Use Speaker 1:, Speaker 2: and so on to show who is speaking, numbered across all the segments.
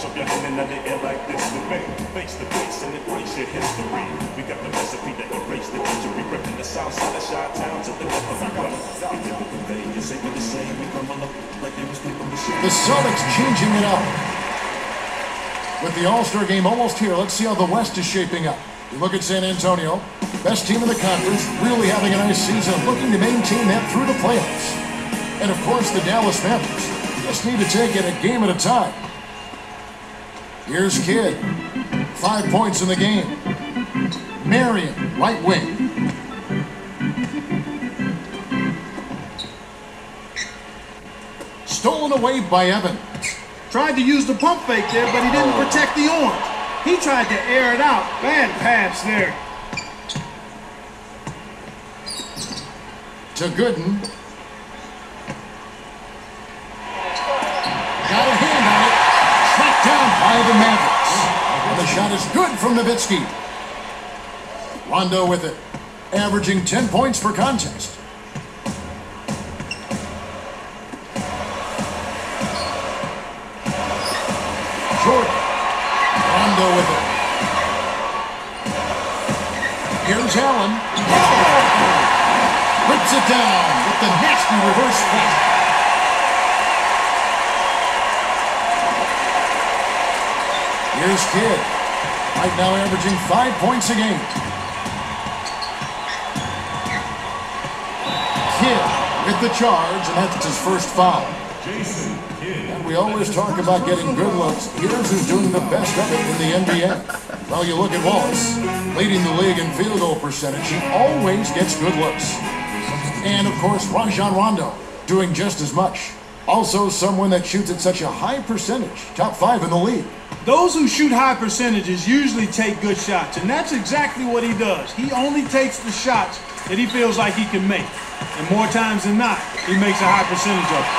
Speaker 1: Put your hand in the air like this with me. Face to face and embrace your history. We got the recipe to erase the injury. Ripping the south side of Chi-Town to the left of the gun.
Speaker 2: The Celtics changing it up. With the All-Star game almost here, let's see how the West is shaping up. You look at San Antonio, best team in the conference, really having a nice season, looking to maintain that through the playoffs. And of course, the Dallas Mavs just need to take it a game at a time. Here's Kidd, 5 points in the game. Marion, right wing. Stolen away by Evans.
Speaker 3: Tried to use the pump fake there, but he didn't protect the orange. He tried to air it out. Bad pass there.
Speaker 2: To Gooden. Got a hand on it. Tracked down by the Mavericks. And the shot is good from Nowitzki. Rondo with it. Averaging 10 points per contest. Jordan. Rondo with it. Here's Allen. Rips it down with the nasty reverse swing. Here's Kidd. Right now averaging 5 points a game. Kidd with the charge, and that's his first foul. And we always talk about getting good looks. Here's who's doing the best of it in the NBA. Well, you look at Wallace, leading the league in field goal percentage. He always gets good looks. And, of course, Rajon Rondo doing just as much. Also someone that shoots at such a high percentage. Top 5 in the league.
Speaker 3: Those who shoot high percentages usually take good shots, and that's exactly what he does. He only takes the shots that he feels like he can make. And more times than not, he makes a high percentage of it.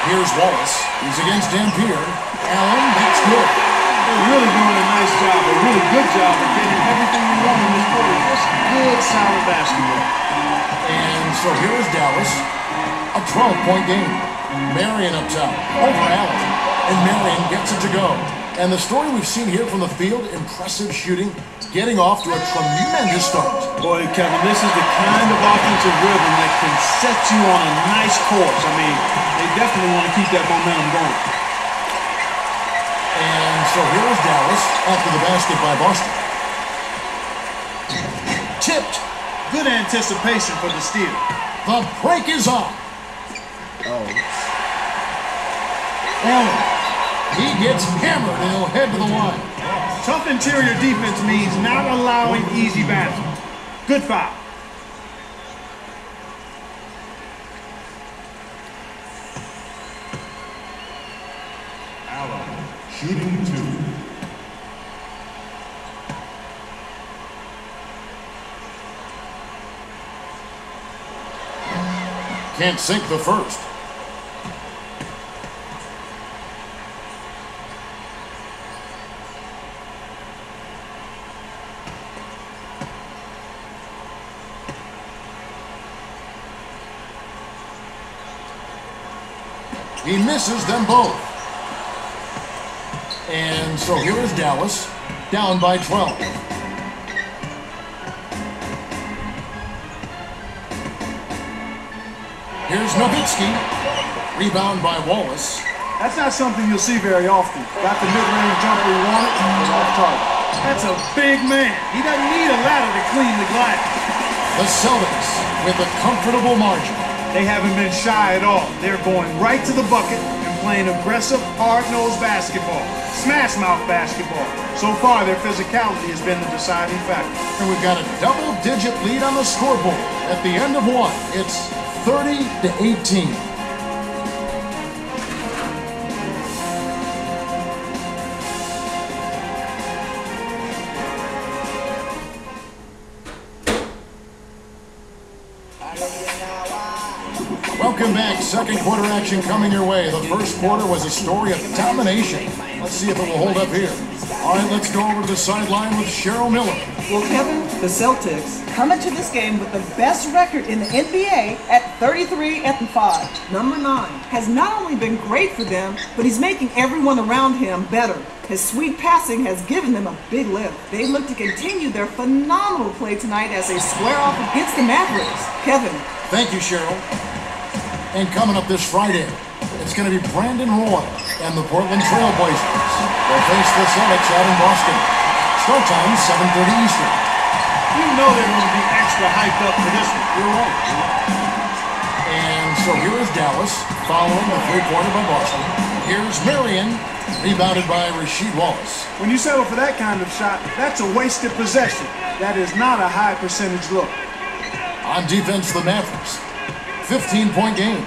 Speaker 2: Here's Wallace. He's against Dampier. Allen, that's good.
Speaker 3: They're really doing a nice job, a really good job of getting everything we want in this quarter. Just good, solid basketball.
Speaker 2: And so here's Dallas. A 12-point game. Marion up top over Allen. And Marion gets it to go. And the story we've seen here from the field, impressive shooting, getting off to a tremendous start.
Speaker 3: Boy, Kevin, this is the kind of offensive rhythm that can set you on a nice course. I mean, they definitely want to keep that momentum going.
Speaker 2: And so here's Dallas after the basket by Boston. Tipped.
Speaker 3: Good anticipation for the steal.
Speaker 2: The break is on. Allen. He gets hammered and he'll head to the line.
Speaker 3: Tough interior defense means not allowing easy baskets. Good foul.
Speaker 1: Allen, shooting 2.
Speaker 2: Can't sink the first. He misses them both. And so here is Dallas, down by 12. Here's Nowitzki, rebound by Wallace.
Speaker 3: That's not something you'll see very often. Got the mid-range jumper he wanted, and off target. That's a big man. He doesn't need a ladder to clean the glass.
Speaker 2: The Celtics with a comfortable margin.
Speaker 3: They haven't been shy at all. They're going right to the bucket and playing aggressive, hard-nosed basketball. Smash-mouth basketball. So far, their physicality has been the deciding factor.
Speaker 2: And we've got a double-digit lead on the scoreboard. At the end of one, it's 30-18. Welcome Welcome back. Second quarter action coming your way. The first quarter was a story of domination. Let's see if it will hold up here. All right, let's go over to the sideline with Cheryl Miller.
Speaker 4: Well, Kevin, the Celtics come into this game with the best record in the NBA at 33-5. Number 9 has not only been great for them, but he's making everyone around him better. His sweet passing has given them a big lift. They look to continue their phenomenal play tonight as they square off against the Mavericks. Kevin.
Speaker 2: Thank you, Cheryl. And coming up this Friday, it's going to be Brandon Roy and the Portland Trail Blazers. They'll face the Celtics out in Boston. Start time, 7:30 Eastern.
Speaker 3: You know they're going to be extra hyped up for this one.
Speaker 2: You're right. And so here is Dallas, following the three-pointer by Boston. Here's Marion, rebounded by Rasheed Wallace.
Speaker 3: When you settle for that kind of shot, that's a wasted possession. That is not a high percentage look.
Speaker 2: On defense, the Mavericks. 15-point game.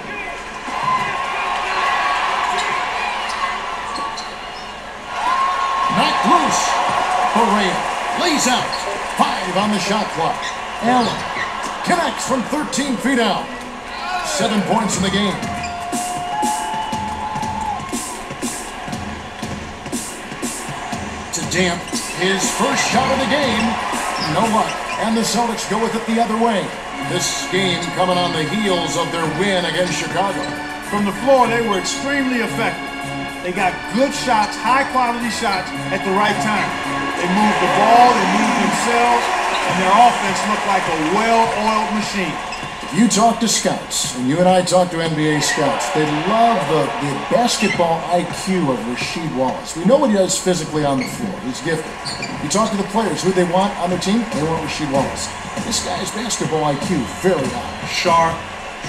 Speaker 2: Knocked loose. Correa lays out. 5 on the shot clock. Allen connects from 13 feet out. 7 points in the game. To Damp, his first shot of the game. No luck. And the Celtics go with it the other way. This game coming on the heels of their win against Chicago.
Speaker 3: From the floor, they were extremely effective. They got good shots, high-quality shots at the right time. They moved the ball, they moved themselves, and their offense looked like a well-oiled machine.
Speaker 2: If you talk to scouts, and you and I talk to NBA scouts, they love the basketball IQ of Rasheed Wallace. We know what he does physically on the floor. He's gifted. You talk to the players, who they want on their team? They want Rasheed Wallace. This guy's basketball IQ, very high.
Speaker 3: Sharp,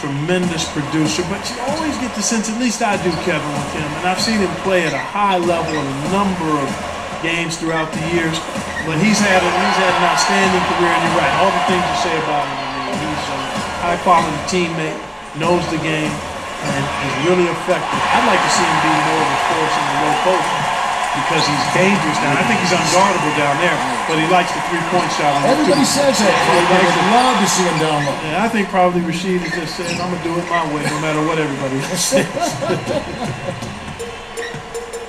Speaker 3: tremendous producer, but you always get the sense, at least I do, Kevin, with him, and I've seen him play at a high level in a number of games throughout the years, but he's had an outstanding career, and you're right, all the things you say about him. I mean, he's a high-quality teammate, knows the game, and is really effective. I'd like to see him be more of a force in the low post, because he's dangerous down. I think he's unguardable down there, but he likes the three-point shot.
Speaker 2: Everybody says that. I would love to see him down low.
Speaker 3: Yeah, I think probably Rasheed is just saying, I'm going to do it my way, no matter what everybody says.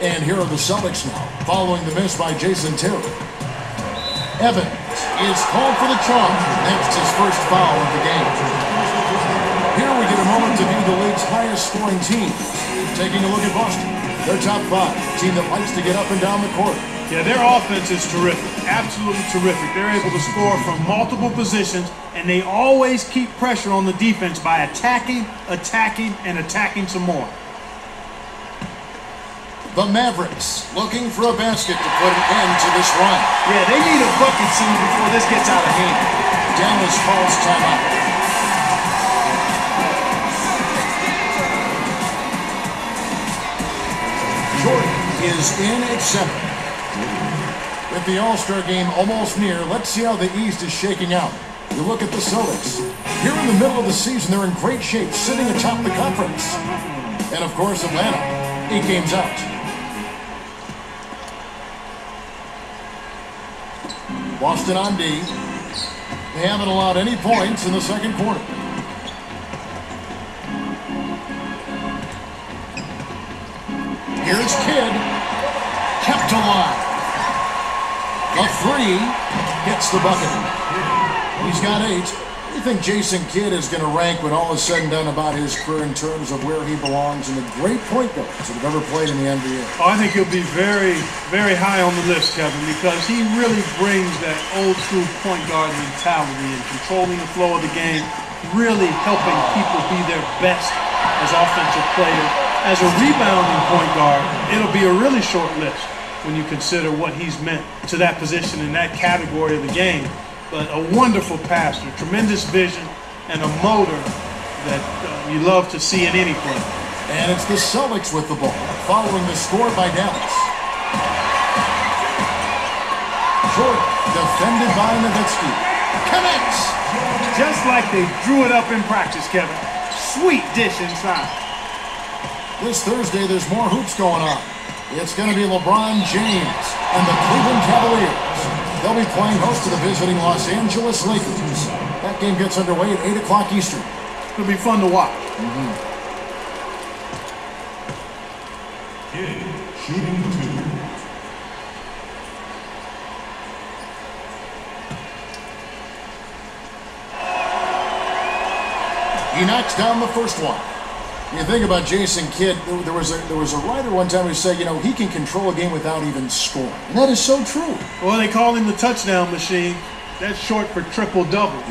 Speaker 2: And here are the Celtics now, following the miss by Jason Terry. Evans is called for the charge. That's his first foul of the game. Here we get a moment to view the league's highest-scoring team. Taking a look at Boston. Their top 5, a team that likes to get up and down the court.
Speaker 3: Yeah, their offense is terrific, absolutely terrific. They're able to score from multiple positions, and they always keep pressure on the defense by attacking, and attacking some more.
Speaker 2: The Mavericks looking for a basket to put an end to this run.
Speaker 3: Yeah, they need a bucket soon before this gets out of hand.
Speaker 2: Dallas calls timeout. Jordan is in at center. With the All-Star game almost near, let's see how the East is shaking out. You look at the Celtics. Here in the middle of the season, they're in great shape, sitting atop the conference. And of course, Atlanta, 8 games out. Boston on D. They haven't allowed any points in the second quarter. Here's Kidd, kept alive. A 3 gets the bucket. He's got 8. What do you think Jason Kidd is going to rank when all is said and done about his career in terms of where he belongs and the great point guards that have ever played in the NBA?
Speaker 3: Oh, I think he'll be very, very high on the list, Kevin, because he really brings that old-school point guard mentality and controlling the flow of the game, really helping people be their best as offensive players. As a rebounding point guard, it'll be a really short list when you consider what he's meant to that position in that category of the game. But a wonderful passer, tremendous vision, and a motor that you love to see in any play.
Speaker 2: And it's the Celtics with the ball, following the score by Dallas. Jordan, defended by Nowitzki, connects.
Speaker 3: Just like they drew it up in practice, Kevin. Sweet dish inside.
Speaker 2: This Thursday, there's more hoops going on. It's going to be LeBron James and the Cleveland Cavaliers. They'll be playing host to the visiting Los Angeles Lakers. That game gets underway at 8 o'clock Eastern.
Speaker 3: It'll be fun to watch.
Speaker 2: Mm-hmm.
Speaker 1: Kidd shooting 2.
Speaker 2: He knocks down the first one. You think about Jason Kidd, there was a writer one time who said, you know, he can control a game without even scoring. And that is so true.
Speaker 3: Well, they call him the touchdown machine. That's short for triple-double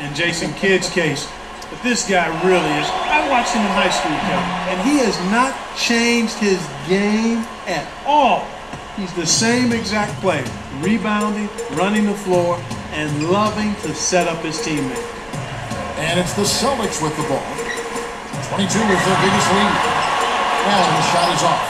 Speaker 3: in Jason Kidd's case. But this guy really is. I watched him in high school, Kevin, and he has not changed his game at all. He's the same exact player, rebounding, running the floor, and loving to set up his teammates.
Speaker 2: And it's the Celtics with the ball. 22 is their biggest lead. And the shot is off.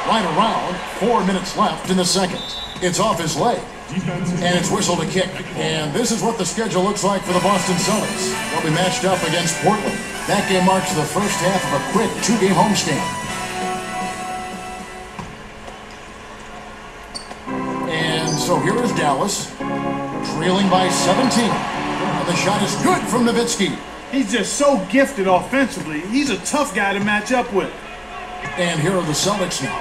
Speaker 2: Right around 4 minutes left in the second. It's off his leg. And it's whistled a kick. And this is what the schedule looks like for the Boston Celtics. They'll be matched up against Portland. That game marks the first half of a quick 2-game homestand. And so here is Dallas, trailing by 17. And the shot is good from Nowitzki.
Speaker 3: He's just so gifted offensively. He's a tough guy to match up with.
Speaker 2: And here are the Celtics now.